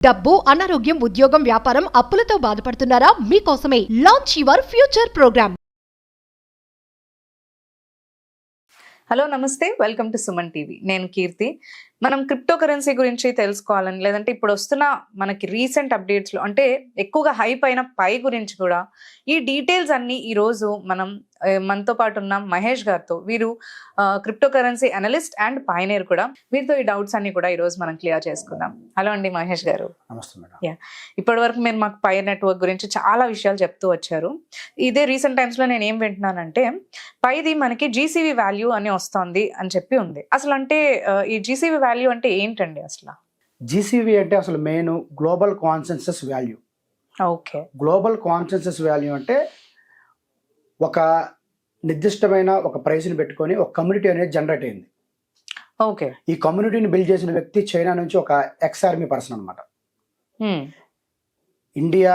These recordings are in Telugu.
డబ్బు, అనారోగ్యం, ఉద్యోగం, వ్యాపారం, అప్పులతో బాధపడుతున్నారా? మీకోసమే launch your future programme. Hello నమస్తే, వెల్కమ్ టు సుమన్ టీవీ. నేను కీర్తి. మనం క్రిప్టో కరెన్సీ గురించి తెలుసుకోవాలని, లేదంటే ఇప్పుడు వస్తున్న మనకి రీసెంట్ అప్డేట్స్లో అంటే ఎక్కువగా హైప్ అయిన పై గురించి కూడా ఈ డీటెయిల్స్ అన్ని ఈరోజు మనం మనతో పాటు ఉన్న మహేష్ గారితో, వీరు crypto currency analyst and pioneer కూడా, వీరితో ఈ డౌట్స్ అన్ని కూడా ఈరోజు మనం క్లియర్ చేసుకుందాం. హలో అండి మహేష్ గారు. నమస్తే మేడం. ఇప్పటి వరకు మీరు మాకు పై నెట్వర్క్ గురించి చాలా విషయాలు చెప్తూ వచ్చారు. ఇదే రీసెంట్ టైమ్స్లో నేను ఏం వింటున్నానంటే పైది మనకి జీసీవీ వాల్యూ అని వస్తుంది అని చెప్పి ఉంది. అసలు అంటే ఈ జీసీవీ వాల్యూ అంటే ఏంటండి అసలు? జీసీవీ అంటే అసలు main global consensus value. Okay. Global consensus value అంటే ఒక నిర్దిష్టమైన ఒక ప్రైస్ని పెట్టుకొని ఒక కమ్యూనిటీ అనేది జనరేట్ అయింది. ఓకే. ఈ కమ్యూనిటీని బిల్డ్ చేసిన వ్యక్తి చైనా నుంచి ఒక ఎక్స్ ఆర్మీ పర్సన్ అనమాట. India,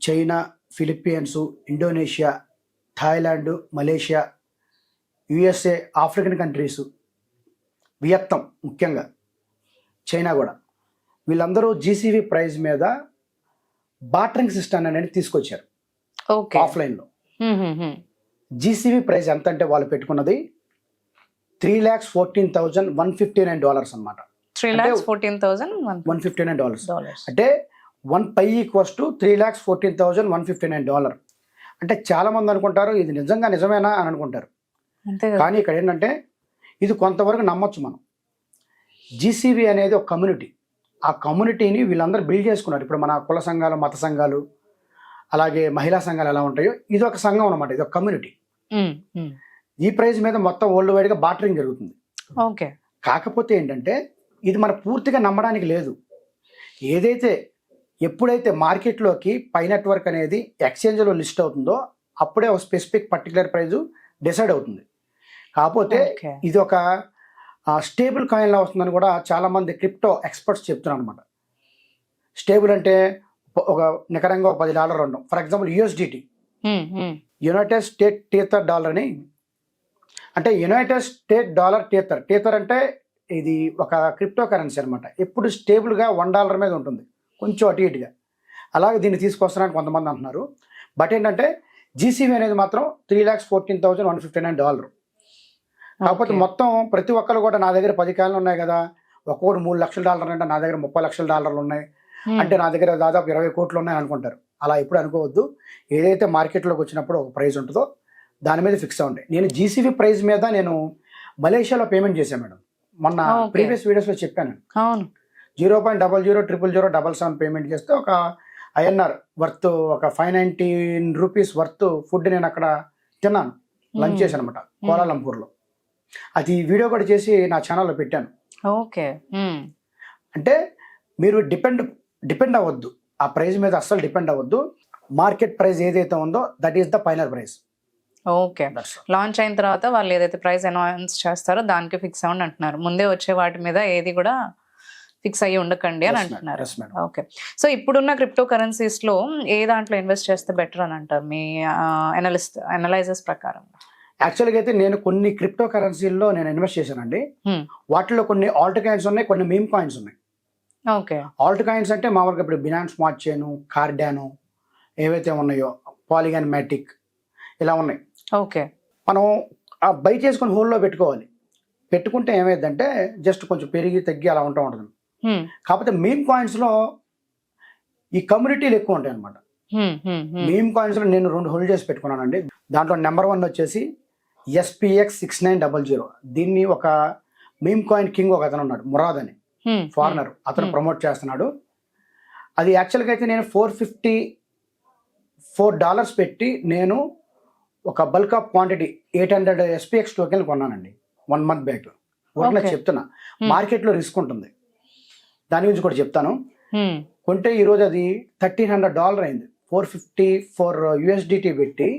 China, Philippines, Indonesia, Thailand, Malaysia, USA, African countries, Vietnam, ముఖ్యంగా చైనా కూడా, వీళ్ళందరూ జీసీవీ ప్రైస్ మీద బార్టరింగ్ సిస్టమ్ అనేది తీసుకొచ్చారు. ఓకే. ఆఫ్లైన్లో జీసీవీ ప్రైస్ ఎంత అంటే వాళ్ళు పెట్టుకున్నది $3,14,159 అనమాట. $159. అంటే 1 పై ఈక్వల్స్ టు $3,14,159. అంటే చాలా మంది అనుకుంటారు ఇది నిజమేనా అని అనుకుంటారు. కానీ ఇక్కడ ఏంటంటే ఇది కొంతవరకు నమ్మొచ్చు మనం. జీసీవీ అనేది ఒక కమ్యూనిటీ. ఆ కమ్యూనిటీని వీళ్ళందరూ బిల్డ్ చేసుకున్నారు. ఇప్పుడు మన కుల సంఘాలు, మత సంఘాలు, అలాగే మహిళా సంఘాలు ఎలా ఉంటాయో ఇది ఒక సంఘం అనమాట, ఇది ఒక కమ్యూనిటీ. ఈ ప్రైజ్ మీద మొత్తం వరల్డ్ వైడ్గా బార్టరింగ్ జరుగుతుంది. ఓకే. కాకపోతే ఏంటంటే ఇది మన పూర్తిగా నమ్మడానికి లేదు. ఎప్పుడైతే మార్కెట్లోకి పై నెట్వర్క్ అనేది ఎక్స్చేంజ్లో లిస్ట్ అవుతుందో అప్పుడే ఒక స్పెసిఫిక్ పర్టికులర్ ప్రైజు డిసైడ్ అవుతుంది. కాకపోతే ఇది ఒక స్టేబుల్ కాయిన్లో వస్తుందని కూడా చాలామంది క్రిప్టో ఎక్స్పర్ట్స్ చెప్తున్నారు అనమాట. స్టేబుల్ అంటే ఒక నికరంగా ఒక $10 ఉండడం. For example USDT, United state teether dollar అని. అంటే యునైటెడ్ స్టేట్ డాలర్ టీథర్ అంటే ఇది ఒక క్రిప్టో కరెన్సీ అనమాట. ఎప్పుడు స్టేబుల్గా $1 మీద ఉంటుంది, కొంచెం అటు ఇటుగా. అలాగే దీన్ని తీసుకొస్తున్నారని కొంతమంది అంటున్నారు. బట్ ఏంటంటే జీసీవీ అనేది మాత్రం $3,14,159. కాకపోతే మొత్తం ప్రతి ఒక్కరు కూడా నా దగ్గర 10 కాయిన్లు ఉన్నాయి కదా, ఒక్కొక్కటి $3 లక్షల అంటే నా దగ్గర $30 లక్షల ఉన్నాయి, అంటే నా దగ్గర దాదాపు 20 కోట్లు ఉన్నాయి అనుకుంటారు. అలా ఎప్పుడు అనుకోవద్దు. ఏదైతే మార్కెట్లోకి వచ్చినప్పుడు ఒక ప్రైస్ ఉంటుందో దాని మీద ఫిక్స్ అవ్వండి. నేను జీసీవీ ప్రైస్ మీద నేను మలేషియాలో పేమెంట్ చేశాను మేడం. మొన్న ప్రీవియస్ వీడియోస్లో చెప్పాను. 0.000077 పేమెంట్ చేస్తే ఒక INR వర్త్ ఒక 519 రూపీస్ వర్త్ ఫుడ్ నేను అక్కడ తిన్నాను, లంచ్ చేశాను అనమాట కోలాలంపూర్లో. అది వీడియో కూడా చేసి నా ఛానల్లో పెట్టాను. ఓకే. అంటే మీరు డిపెండ్ అవ్వద్దు, ఆ ప్రైస్ మీద అస్సలు డిపెండ్ అవ్వద్దు. మార్కెట్ ప్రైస్ ఏదైతే ఉందో that is the final price. Okay. Launch అయిన తర్వాత వాళ్ళు ఏదైతే ప్రైస్ అనౌన్స్ చేస్తారో దానికి ఫిక్స్ అవ్వండి అంటున్నారు. ముందే వచ్చే వాటి మీద ఏది కూడా ఫిక్స్ అయ్యి ఉండకండి అని అంటున్నారు. ఓకే. సో ఇప్పుడున్న క్రిప్టో కరెన్సీస్ లో ఏ దాంట్లో ఇన్వెస్ట్ చేస్తే బెటర్ అని అంటారు మీ అనలైజర్స్ ప్రకారం? యాక్చువల్గా అయితే నేను కొన్ని క్రిప్టో కరెన్సీల్లో నేను ఇన్వెస్ట్ చేశానండి. వాటిలో కొన్ని ఆల్ట్ కాయిన్స్ ఉన్నాయి, కొన్ని మీమ్ కాయిన్స్ ఉన్నాయి. ఓకే. ఆల్ట్ కాయిన్స్ అంటే మామూలుగా ఇప్పుడు బినాన్స్ స్మార్ట్ చైన్, కార్డానో ఏవైతే ఉన్నాయో, పాలిగాన్ మ్యాటిక్ ఇలా ఉన్నాయి. ఓకే. మనం బై చేసుకొని హోల్లో పెట్టుకుంటే ఏమైందంటే జస్ట్ కొంచెం పెరిగి తగ్గి అలా ఉంటుంది. కాకపోతే మీమ్ కాయిన్స్లో ఈ కమ్యూనిటీలు ఎక్కువ ఉంటాయి అనమాట. మీమ్ కాయిన్స్లో నేను 2 హోల్డ్ చేసి పెట్టుకున్నానండి. దాంట్లో నెంబర్ 1 వచ్చేసి SPX 6900. దీన్ని ఒక మీమ్ కాయిన్ కింగ్ ఒక అతను ఉన్నాడు, మురాద్ అని, ఫారినర్, అతను ప్రమోట్ చేస్తున్నాడు. అది యాక్చువల్గా అయితే నేను $454 పెట్టి నేను ఒక బల్క్ ఆఫ్ క్వాంటిటీ 800 SPX టోకెన్లు కొన్నానండి 1 మంత్ బ్యాక్. ఊరికే చెప్తున్నా, మార్కెట్లో రిస్క్ ఉంటుంది, దాని గురించి కూడా చెప్తాను. కొంటే ఈరోజు అది $1,300 అయింది. $454 పెట్టి,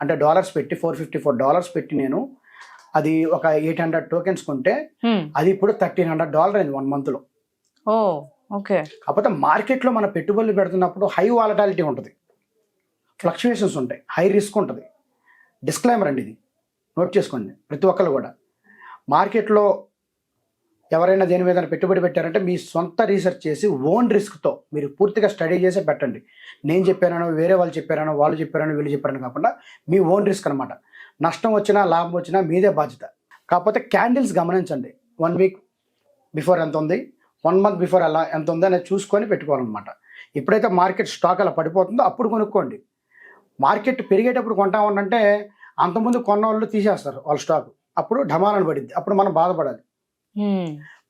అంటే డాలర్స్ పెట్టి $454 పెట్టి నేను అది ఒక 800 టోకెన్స్ కొంటే అది ఇప్పుడు $1,300 అయింది 1 మంత్లో. ఓకే. కాకపోతే మార్కెట్లో మన పెట్టుబడులు పెడుతున్నప్పుడు హై వాలటాలిటీ ఉంటుంది, ఫ్లక్చువేషన్స్ ఉంటాయి, హై రిస్క్ ఉంటుంది. డిస్క్లైమర్ అండి, ఇది నోట్ చేసుకోండి ప్రతి ఒక్కరు కూడా. మార్కెట్లో ఎవరైనా దేని మీద పెట్టుబడి పెట్టారంటే మీ సొంత రీసెర్చ్ చేసి ఓన్ రిస్క్తో మీరు పూర్తిగా స్టడీ చేసి పెట్టండి. నేను చెప్పానో, వేరే వాళ్ళు చెప్పారనో, వాళ్ళు చెప్పారనో, వీళ్ళు చెప్పారని కాకుండా మీ ఓన్ రిస్క్ అనమాట. నష్టం వచ్చినా లాభం వచ్చినా మీదే బాధ్యత. కాకపోతే క్యాండిల్స్ గమనించండి. 1 వీక్ బిఫోర్ ఎంత ఉంది, 1 మంత్ బిఫోర్ అలా ఎంత ఉంది అనేది చూసుకొని పెట్టుకోవాలన్నమాట. ఎప్పుడైతే మార్కెట్ స్టాక్ అలా పడిపోతుందో అప్పుడు కొనుక్కోండి. మార్కెట్ పెరిగేటప్పుడు కొంటా ఉండంటే అంతకుముందు కొన్న వాళ్ళు తీసేస్తారు వాళ్ళ స్టాక్, అప్పుడు ఢమాలని పడింది, అప్పుడు మనం బాధపడాలి.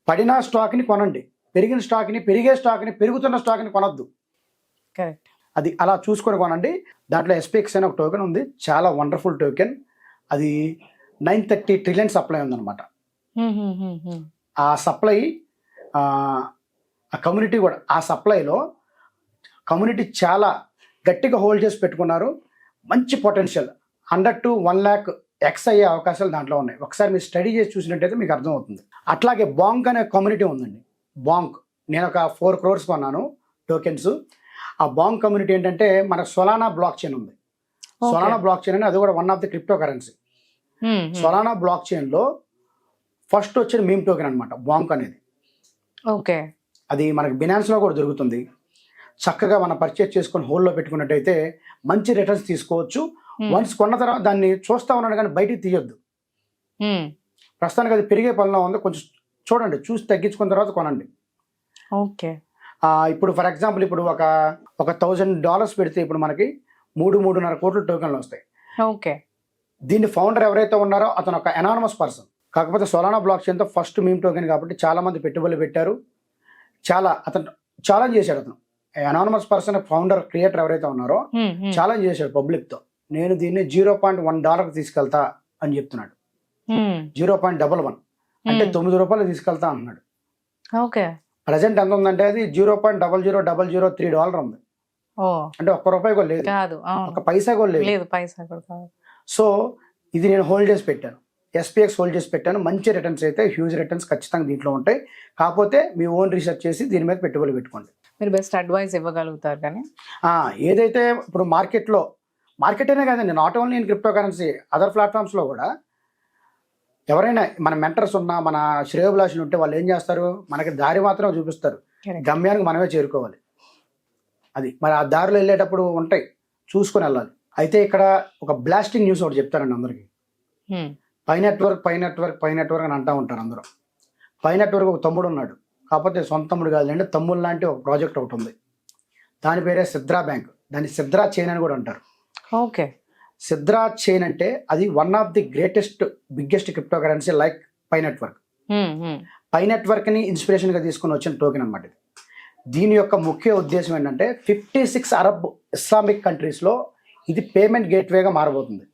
పడిన స్టాక్ని కొనండి, పెరిగిన స్టాక్ని, పెరిగే స్టాక్ని, పెరుగుతున్న స్టాక్ని కొనొద్దు. కరెక్ట్. అది అలా చూసుకొని కొనండి. దాంట్లో SPX అనే ఒక టోకెన్ ఉంది, చాలా వండర్ఫుల్ టోకెన్. అది 930 ట్రిలియన్ సప్లై ఉందన్నమాట. ఆ సప్లై ఆ కమ్యూనిటీ కూడా, ఆ సప్లైలో కమ్యూనిటీ చాలా గట్టిగా హోల్డ్ చేసి పెట్టుకున్నారు. మంచి పొటెన్షియల్ 100 to 1 lakh ఎక్స్ అయ్యే అవకాశాలు దాంట్లో ఉన్నాయి. ఒకసారి మీరు స్టడీ చేసి చూసినట్టయితే మీకు అర్థమవుతుంది. అట్లాగే బాంక్ అనే కమ్యూనిటీ ఉందండి. బాంక్ నేను ఒక 4 crores కొన్నాను టోకెన్స్. ఆ బాంక్ కమ్యూనిటీ ఏంటంటే మన సొలానా బ్లాక్ చైన్ ఉంది. సొలానా బ్లాక్ చైన్ అని అది కూడా one of the cryptocurrency. Solana బ్లాక్ చైన్లో ఫస్ట్ వచ్చిన మీమ్ టోకెన్ అనమాట బాంక్ అనేది. ఓకే. అది మనకి బినాన్స్లో కూడా దొరుకుతుంది. చక్కగా మనం పర్చేస్ చేసుకొని హోల్లో పెట్టుకున్నట్టయితే మంచి రిటర్న్స్ తీసుకోవచ్చు. వన్స్ కొన్న తర్వాత దాన్ని చూస్తా ఉన్నాడు కానీ బయటికి తీయొద్దు. ప్రస్తుతానికి అది పెరిగే పనిలో ఉంది, కొంచెం చూడండి, చూసి తగ్గించుకున్న తర్వాత కొనండి. ఓకే. ఇప్పుడు ఫర్ ఎగ్జాంపుల్ ఇప్పుడు ఒక $1,000 పెడితే ఇప్పుడు మనకి 3.5 కోట్ల టోకెన్లు వస్తాయి. ఓకే. దీన్ని ఫౌండర్ ఎవరైతే ఉన్నారో అతను ఒక అనానమస్ పర్సన్. కాకపోతే సొలానా బ్లాక్ చైన్తో ఫస్ట్ మీమ్ టోకెన్ కాబట్టి చాలా మంది పెట్టుబడులు పెట్టారు. అతను ఛాలెంజ్ చేశాడు. అతను అనానమస్ పర్సన్ ఫౌండర్ క్రియేటర్ ఎవరైతే ఉన్నారో ఛాలెంజ్ చేశాడు పబ్లిక్తో. నేను దీన్ని $0.1 తీసుకెళ్తా అని చెప్తున్నాడు. 0.11 అంటే $9 తీసుకెళ్తా అంటున్నాడు. ఓకే. ప్రజెంట్ ఎంత ఉందంటే అది $0.00003 ఉంది. అంటే ₹1 కూడా లేదు, ఒక పైసా కూడా లేదు. సో ఇది నేను హోల్డ్ చేసి పెట్టాను, SPX హోల్డ్ చేసి పెట్టాను. మంచి రిటర్న్స్ అయితే, హ్యూజ్ రిటర్న్స్ ఖచ్చితంగా దీంట్లో ఉంటాయి. కాకపోతే మీ ఓన్ రీసెర్చ్ చేసి దీని మీద పెట్టుబడి పెట్టుకోండి. మీరు బెస్ట్ అడ్వైస్ ఇవ్వగలుగుతారు. కానీ ఏదైతే ఇప్పుడు మార్కెట్ అనే కాదండి, not only in cryptocurrency, other ప్లాట్ఫామ్స్లో కూడా ఎవరైనా మన మెంటర్స్ ఉన్నా, మన శ్రేయోభిలాషులు ఉంటే వాళ్ళు ఏం చేస్తారు, మనకి దారి మాత్రం చూపిస్తారు. గమ్యానికి మనమే చేరుకోవాలి. అది మరి ఆ దారిలో వెళ్ళేటప్పుడు ఉంటాయి, చూసుకొని వెళ్ళాలి. అయితే ఇక్కడ ఒక బ్లాస్టింగ్ న్యూస్ ఒకటి చెప్తారండి అందరికీ. పై నెట్వర్క్ అని అంటూ ఉంటారు అందరూ. పై నెట్వర్క్ ఒక తమ్ముడు ఉన్నాడు, కాకపోతే సొంత తమ్ముడు కాదులేండి, తమ్ముడు లాంటి ఒక ప్రాజెక్ట్ ఒకటి ఉంది. దాని పేరే సిద్రా బ్యాంక్. దాన్ని సిద్రా చైన్ అని కూడా అంటారు. ఓకే. సిద్రా చైన్ అంటే అది one of the biggest cryptocurrency like Pi network. Pi నెట్వర్క్ని ఇన్స్పిరేషన్గా తీసుకుని వచ్చిన టోకెన్ అనమాట ఇది. దీని యొక్క ముఖ్య ఉద్దేశం ఏంటంటే 56 అరబ్ ఇస్లామిక్ కంట్రీస్లో ఇది పేమెంట్ గేట్వేగా మారబోతుంది.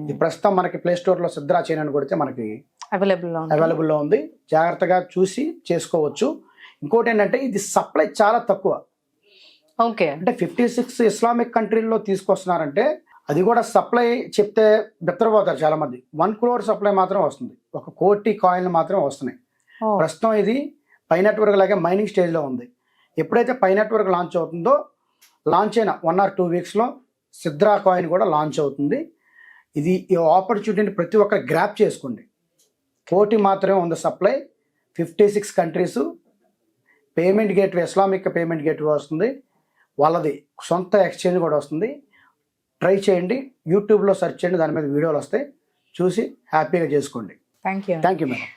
ఇది ప్రస్తుతం మనకి ప్లే స్టోర్లో సిద్రా చైన్ అని కొడితే మనకి అవైలబుల్లో ఉంది. జాగ్రత్తగా చూసి చేసుకోవచ్చు. ఇంకోటి ఏంటంటే ఇది సప్లై చాలా తక్కువ. ఓకే. అంటే 56 ఇస్లామిక్ కంట్రీల్లో తీసుకొస్తున్నారంటే అది కూడా సప్లై చెప్తే బెత్తరపోతారు చాలా మంది. 1 crore సప్లై మాత్రం వస్తుంది, 1 కోటి కాయిన్లు మాత్రం వస్తున్నాయి. ప్రస్తుతం ఇది పై నెట్వర్క్ లాగే మైనింగ్ స్టేజ్లో ఉంది. ఎప్పుడైతే పై నెట్వర్క్ లాంచ్ అవుతుందో, లాంచ్ అయిన 1 or 2 వీక్స్లో సిద్రా కాయిన్ కూడా లాంచ్ అవుతుంది. ఇది ఈ ఆపర్చునిటీని ప్రతి ఒక్కరు గ్రాప్ చేసుకోండి. 1 కోటి మాత్రమే ఉంది supply. 56 countries payment gateway, Islamic payment gateway వస్తుంది. వాళ్ళది సొంత ఎక్స్చేంజ్ కూడా వస్తుంది. ట్రై చేయండి, యూట్యూబ్లో సెర్చ్ చేయండి, దాని మీద వీడియోలు వస్తాయి, చూసి హ్యాపీగా చేసుకోండి. Thank you madam.